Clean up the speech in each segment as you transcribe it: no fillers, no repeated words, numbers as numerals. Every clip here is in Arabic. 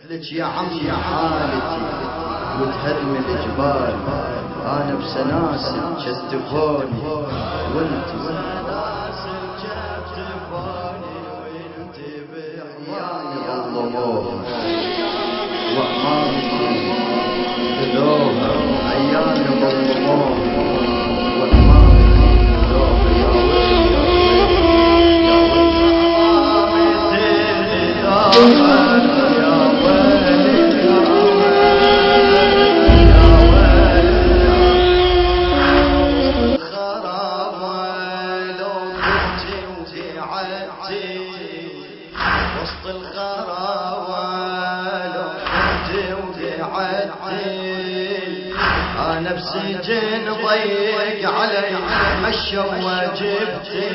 مثلك يا عمي حالتي وتهدم الجبال، انا بسناسل شتفوني وانت بعياني ظلموها وامامي خذوها، عياني ظلموها وامامي خذوها، يا ويلي يا أنا بسجن ضيق علي مشوا وجبتي،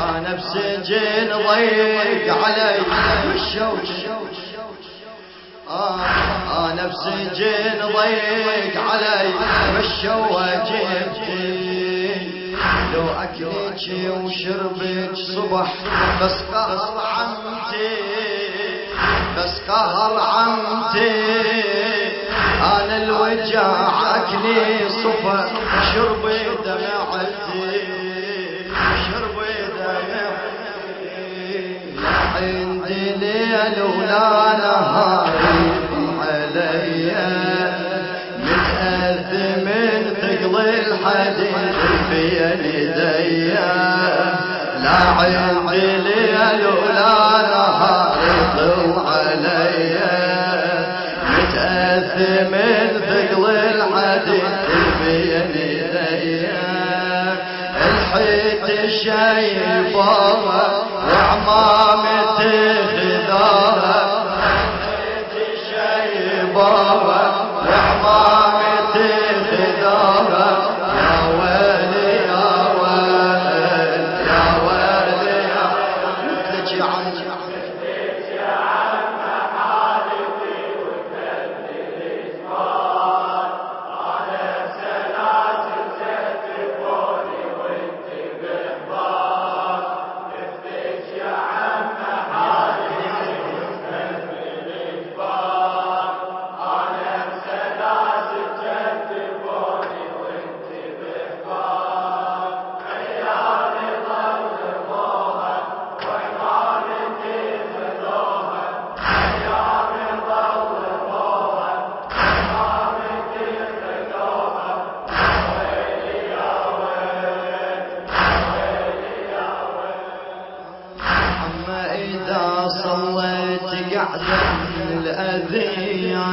أنا بسجن ضيق علي مشوا، أنا بسجن ضيق علي مشوا وجبتي، لو أكلك وشربك صبح بس قهر عمتي، بس قهر عمتي، أنا الوجع أكلي صفا شربي دمعتي، شربي دمعتي، لا عندي ليل ولا نهار عليا، متأثم ثقل الحديد بين يديا، لا عندي ليل ولا نهار يطل عليا، من ثقل الحديد بين يديا، الحيت شايفاها وعمامتي خذاها، الحيت شايفاها وعمامتي خذاها، يا ويلي يا ويلي يا ويلي يا مثلك يا عمي قعدة من الأذية،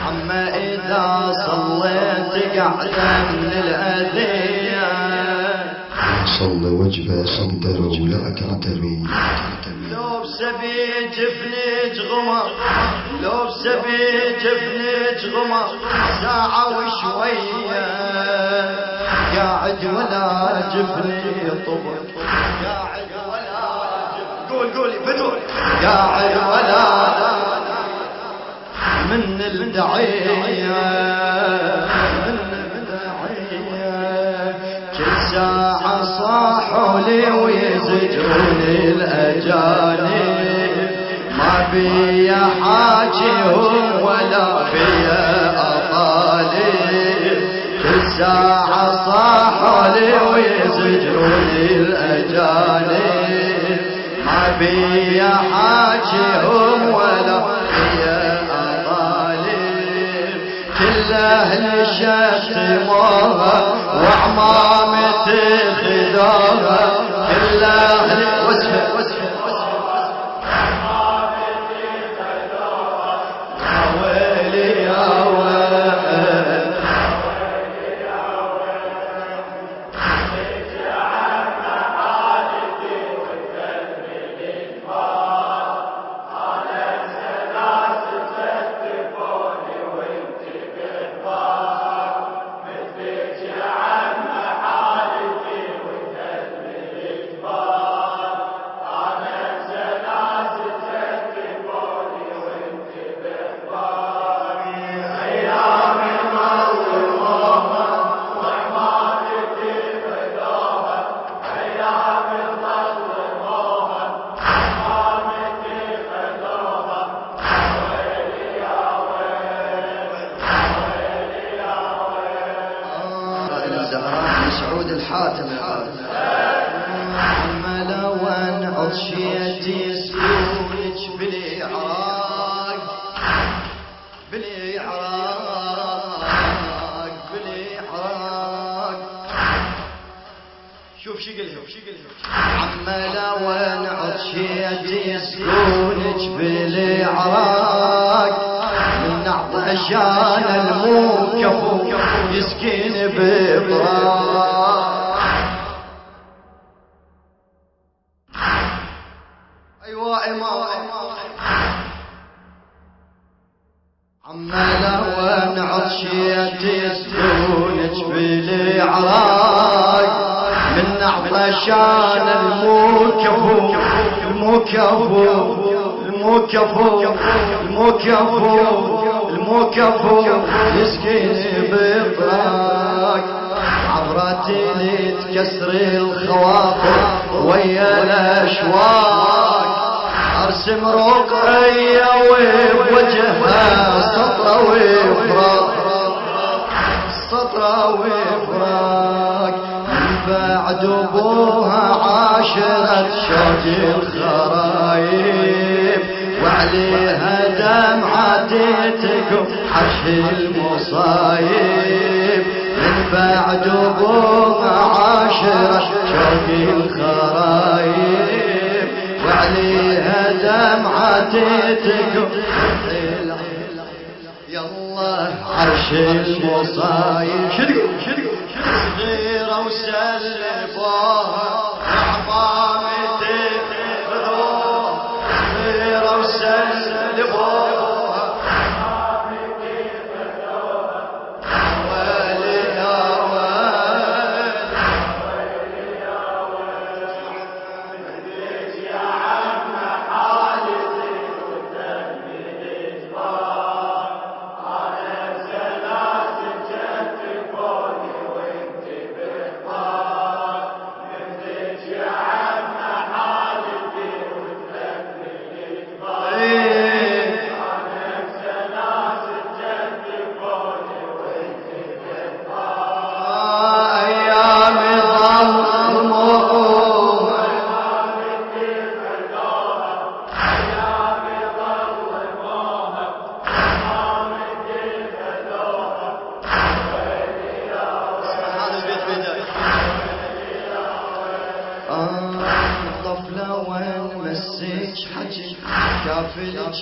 عما إذا صليت قعدة من الأذية، صلى وجبة صدر ولا أكلتمي، لو بسبيج فنيج غمر، لو بسبيج فنيج غمر ساعة وشوية، قاعد ولا جفني طبر، قاعد ولا قولي بدون قاعد ولا من الدعية، من الدعية، كل ساعة صاحوا لي ويزجروني الأجانب، ما بي حاجهم ولا بي أطالب، كل ساعة صاحوا لي ويزجروني الأجانب، ما بي حاجهم ولا بي أطالب، كل أهل شتموها وعمامتي خذوها، كل أهل وسف عمامتي خذوها، يا ويلي يا ويلي عملا وين عطشيتي سكونك بالعراق من عطشان الموكف يسكن بطراق. ايوه امام عملا وين عطشيتي سكونك بالعراق من عطشان الموكف يسكن بطراق. عبرتي لتكسر الخواطر ويا الاشواق ارسم رقية وبوجهها سطرة وفراق من بعد ابوها عاشرة شوق الخرايب وعليها دمعتكم حش المصايب. من بعد ابوها عاشرة شوق الخرايب وعليها دمعتكم يلا عرش المصايب. شدقوا صغيرة وسلفوها عظامتي خذوها صغيرة وسلفوها ويلي يا الطفلة وين مسك حجي كافلك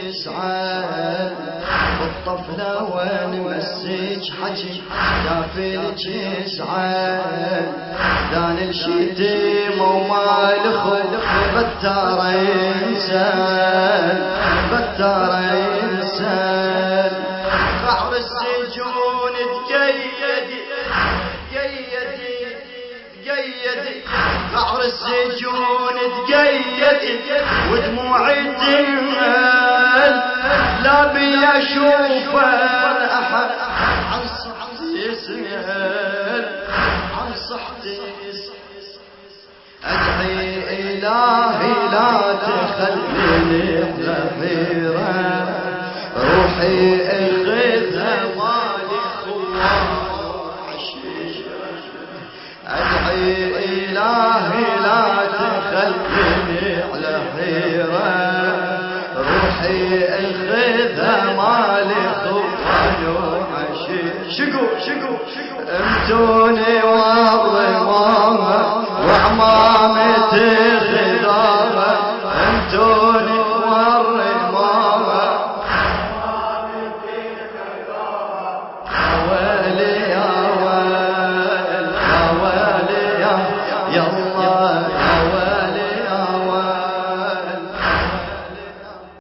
يزعل الطفلة وين مسك حجي كافلك يزعل دان الشتيمة وما الخلق بتار إنسان بحر السجون تقيدي بحر السجون تقيدي ودموعي تنهل لا بي اشوف احد عن صحتي يسهل عن صحتي ادعي الهي لا تخليني حيرة روحي اخذها مالي خوان ادعي الهي لا تخليني على حيرة روحي اخذها مالي خوان وعشيش. شقو امتوني والله وعمامتي خضارة امتوني